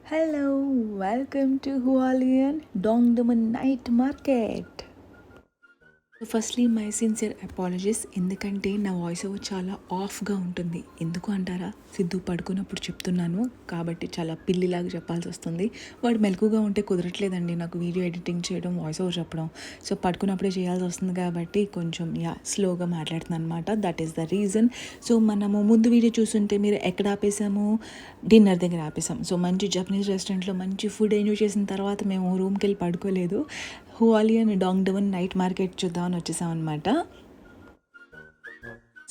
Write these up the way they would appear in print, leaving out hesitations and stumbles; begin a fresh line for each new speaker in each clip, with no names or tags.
Hello, welcome to Hualien Dongdaman Night Market. Firstly my sincere apologies, ఎందుకంటే నా voice over చాలా ఆఫ్గా ఉంటుంది. ఎందుకు అంటారా? సిద్ధు పడుకున్నప్పుడు చెప్తున్నాను కాబట్టి చాలా పిల్లిలాగా చెప్పాల్సి వస్తుంది. వాడు మెలకుగా ఉంటే కుదరట్లేదండి నాకు వీడియో ఎడిటింగ్ చేయడం, వాయిస్ ఓవర్ చెప్పడం. సో పడుకున్నప్పుడే చేయాల్సి వస్తుంది కాబట్టి కొంచెం స్లోగా మాట్లాడుతున్నాను అనమాట. That is the reason. So మనము ముందు వీడియో చూస్తుంటే మీరు ఎక్కడ ఆపేసాము? డిన్నర్ దగ్గర ఆపేసాం. సో మంచి జపనీస్ రెస్టారెంట్లో మంచి ఫుడ్ ఎంజాయ్ చేసిన తర్వాత మేము రూమ్కి వెళ్ళి పడుకోలేదు. హువాలియన్ డాంగ్డవన్ నైట్ మార్కెట్ చూద్దామని వచ్చేసాం అనమాట.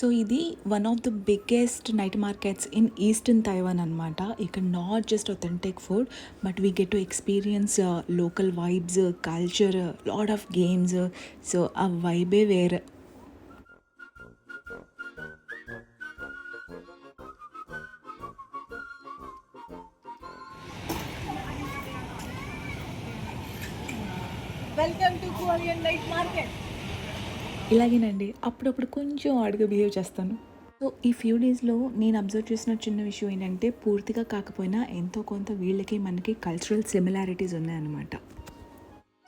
సో ఇది one of the biggest night markets in eastern Taiwan అనమాట. ఇక్కడ not just authentic food but we get to experience local vibes, culture, lot of games. So ఆ వైబే వేరే. Welcome to Hualien night market. ఇలాగేనండి, అప్పుడప్పుడు కొంచెం ఆడుగా బిహేవ్ చేస్తాను. సో ఈ ఫ్యూ డేస్లో నేను అబ్జర్వ్ చేసిన చిన్న విషయం ఏంటంటే, పూర్తిగా కాకపోయినా ఎంతో కొంత వీళ్ళకి మనకి కల్చరల్ సిమిలారిటీస్ ఉన్నాయన్నమాట.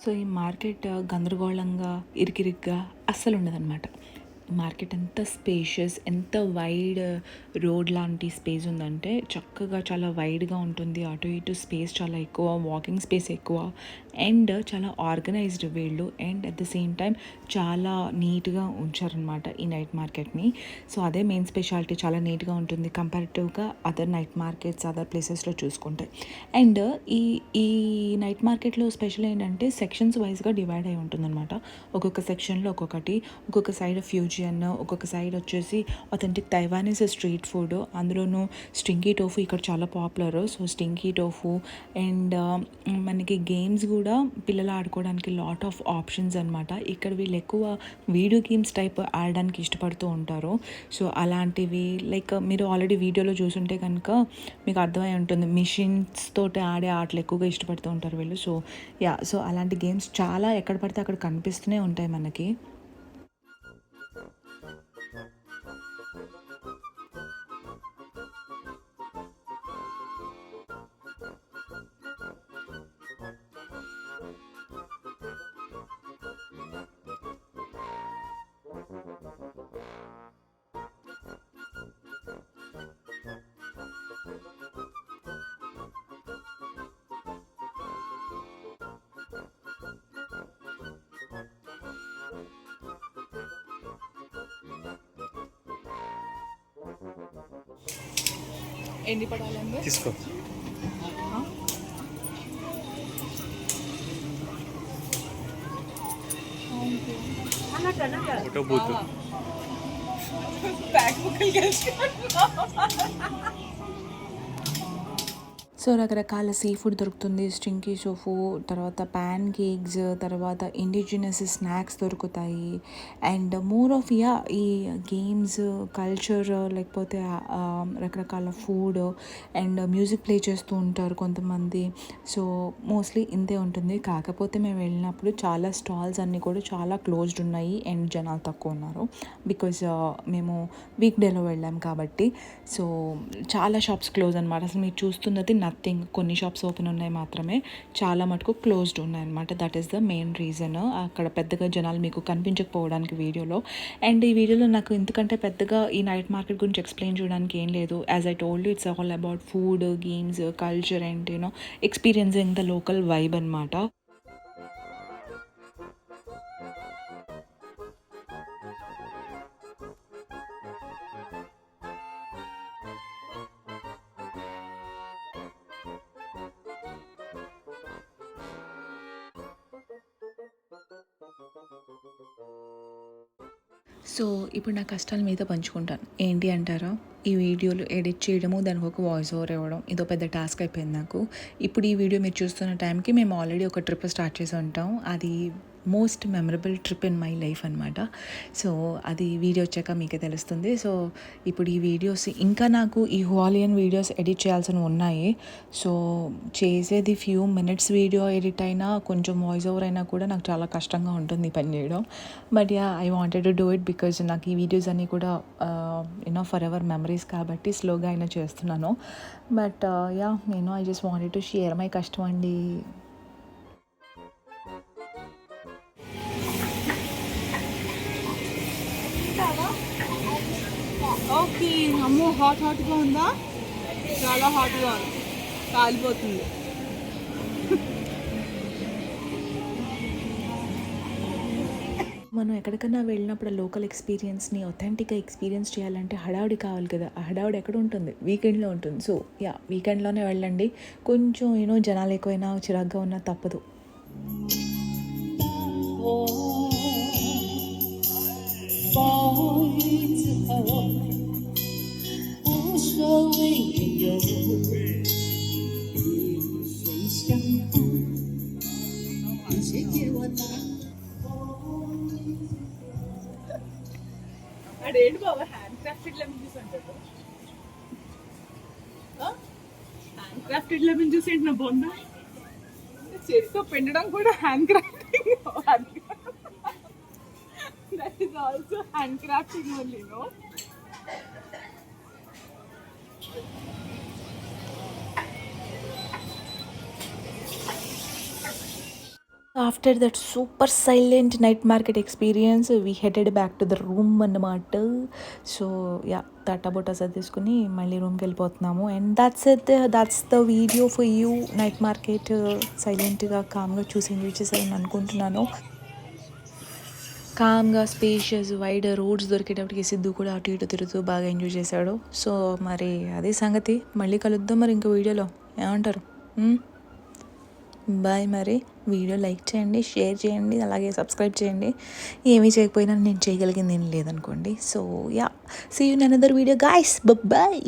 సో ఈ మార్కెట్ గందరగోళంగా ఇరికిరిగ్గా అస్సలు ఉండదన్నమాట. మార్కెట్ ఎంత స్పేషియస్, ఎంత వైడ్ రోడ్ లాంటి స్పేస్ ఉందంటే చక్కగా చాలా వైడ్గా ఉంటుంది. అటు ఇటు స్పేస్ చాలా ఎక్కువ, వాకింగ్ స్పేస్ ఎక్కువ, అండ్ చాలా ఆర్గనైజ్డ్ వీళ్ళు. And at the same time చాలా నీట్గా ఉంచారనమాట ఈ నైట్ మార్కెట్ని. సో అదే మెయిన్ స్పెషాలిటీ, చాలా నీట్గా ఉంటుంది కంపారిటివ్గా అదర్ నైట్ మార్కెట్స్, అదర్ ప్లేసెస్లో చూసుకుంటే. అండ్ ఈ ఈ నైట్ మార్కెట్లో స్పెషల్ ఏంటంటే సెక్షన్స్ వైజ్గా డివైడ్ అయి ఉంటుందన్నమాట. ఒక్కొక్క సెక్షన్లో ఒక్కొక్క సైడ్ ఫ్యూజన్, ఒక్కొక్క సైడ్ వచ్చేసి అథెంటిక్ తైవానీస్ స్ట్రీట్ ఫుడ్. అందులోనూ స్టింకీ టోఫు ఇక్కడ చాలా popular. So stinky tofu and మనకి గేమ్స్ కూడా పిల్లలు ఆడుకోవడానికి లాట్ ఆఫ్ ఆప్షన్స్ అనమాట. ఇక్కడ వీళ్ళు ఎక్కువ వీడియో గేమ్స్ టైప్ ఆడడానికి ఇష్టపడుతూ ఉంటారు. సో అలాంటివి లైక్ మీరు ఆల్రెడీ వీడియోలో చూసుంటే కనుక మీకు అర్థమై ఉంటుంది, మిషన్స్ తోటి ఆడే ఆటలు ఎక్కువగా ఇష్టపడుతూ ఉంటారు వీళ్ళు. సో అలాంటి గేమ్స్ చాలా ఎక్కడ పడితే అక్కడ కనిపిస్తూనే ఉంటాయి మనకి. ఎన్ని పడాలండి తీసుకో. Photo booth back book. So రకరకాల సీ ఫుడ్ దొరుకుతుంది, స్టింకీ టోఫు, తర్వాత ప్యాన్ కేక్స్, తర్వాత ఇండిజినస్ స్నాక్స్ దొరుకుతాయి. అండ్ మోర్ ఆఫ్ ఈ గేమ్స్, కల్చర్, లేకపోతే రకరకాల ఫుడ్ అండ్ మ్యూజిక్ ప్లే చేస్తూ ఉంటారు కొంతమంది. సో మోస్ట్లీ ఇంతే ఉంటుంది. కాకపోతే మేము వెళ్ళినప్పుడు చాలా స్టాల్స్ అన్నీ కూడా చాలా క్లోజ్డ్ ఉన్నాయి అండ్ జనాలు తక్కువ ఉన్నారు. బికాజ్ మేము వీక్ డేలో వెళ్ళాం కాబట్టి. సో చాలా షాప్స్ క్లోజ్ అనమాట. అసలు మీరు చూస్తున్నది నథింగ్, కొన్ని షాప్స్ ఓపెన్ ఉన్నాయి మాత్రమే, చాలా మటుకు క్లోజ్డ్ ఉన్నాయన్నమాట. That is the main reason అక్కడ పెద్దగా జనాలు మీకు కనిపించకపోవడానికి వీడియోలో. అండ్ ఈ వీడియోలో నాకు ఎందుకంటే పెద్దగా ఈ నైట్ మార్కెట్ గురించి ఎక్స్ప్లెయిన్ చేయడానికి ఏం లేదు. As I told you, it's all about food, games, culture and experiencing the local vibe అనమాట. సో ఇప్పుడు నా కష్టాల మీద పంచుకుంటాను. ఏంటి అంటారా? ఈ వీడియోలు ఎడిట్ చేయడము, దానికి ఒక వాయిస్ ఓవర్ ఇవ్వడం, ఇదో పెద్ద టాస్క్ అయిపోయింది నాకు. ఇప్పుడు ఈ వీడియో మీరు చూస్తున్న టైంకి మేము ఆల్రెడీ ఒక ట్రిప్ స్టార్ట్ చేసి ఉంటాం. అది most memorable trip in my life అనమాట. సో అది వీడియో వచ్చాక మీకే తెలుస్తుంది. సో ఇప్పుడు ఈ వీడియోస్ ఇంకా నాకు ఈ హువాలియన్ వీడియోస్ ఎడిట్ చేయాల్సినవి ఉన్నాయి. సో చేసేది ఫ్యూ మినిట్స్ వీడియో ఎడిట్ అయినా కొంచెం వాయిస్ ఓవర్ అయినా కూడా నాకు చాలా కష్టంగా ఉంటుంది ఈ పని చేయడం. But yeah, I wanted to do it because నాకు ఈ వీడియోస్ అన్నీ కూడా ఫర్ ఎవర్ మెమరీస్ కాబట్టి స్లోగా అయినా చేస్తున్నాను. But yeah, I just wanted to share my కష్టం అండి.
ఓకే, అమ్మో హాట్గా ఉందా? చాలా హాట్గా ఉంది, కాలిపోతుంది.
మనం ఎక్కడికన్నా వెళ్ళినప్పుడు లోకల్ ఎక్స్పీరియన్స్ని ఒథెంటిక్గా ఎక్స్పీరియన్స్ చేయాలంటే హడావుడి కావాలి కదా. ఆ హడావుడి ఎక్కడ ఉంటుంది? వీకెండ్లో ఉంటుంది. సో యా, వీకెండ్లోనే వెళ్ళండి. కొంచెం జనాలు ఎక్కువైనా చిరాగ్గా ఉన్నా తప్పదు.
అదేంటి బాబా హ్యాండ్ క్రాఫ్టెడ్ లెమన్ జ్యూస్ అంటారు? హ్యాండ్ క్రాఫ్టెడ్ లెమన్ జ్యూస్ ఏంటి నా బొంద? చేతితో పిండడం కూడా hand crafting. That is also hand crafting only, no?
After that super silent night market experience we headed back to the room అన్నమాట. సో యా, తట్టబొట్ట సర్దేసుకుని మళ్ళీ రూమ్కి వెళ్ళిపోతున్నాము. And that's the video for you. Night market సైలెంట్గా కామ్గా చూసి enjoy చేశారని అనుకుంటున్నాను. కామ్గా స్పేషియస్ వైడ్ రోడ్స్ దొరికేటప్పటికి సిద్ధు కూడా అటు ఇటు తిరుగుతూ బాగా ఎంజాయ్ చేశాడు. సో మరి అదే సంగతి. మళ్ళీ కలుద్దాం మరి ఇంకో వీడియోలో. ఏమంటారు? బాయ్. మరి వీడియో లైక్ చేయండి, షేర్ చేయండి, అలాగే సబ్స్క్రైబ్ చేయండి. ఏమీ చేయకపోయినా నేను చేయగలిగింది ఏం లేదనుకోండి. So yeah, see you in another video guys. Bye.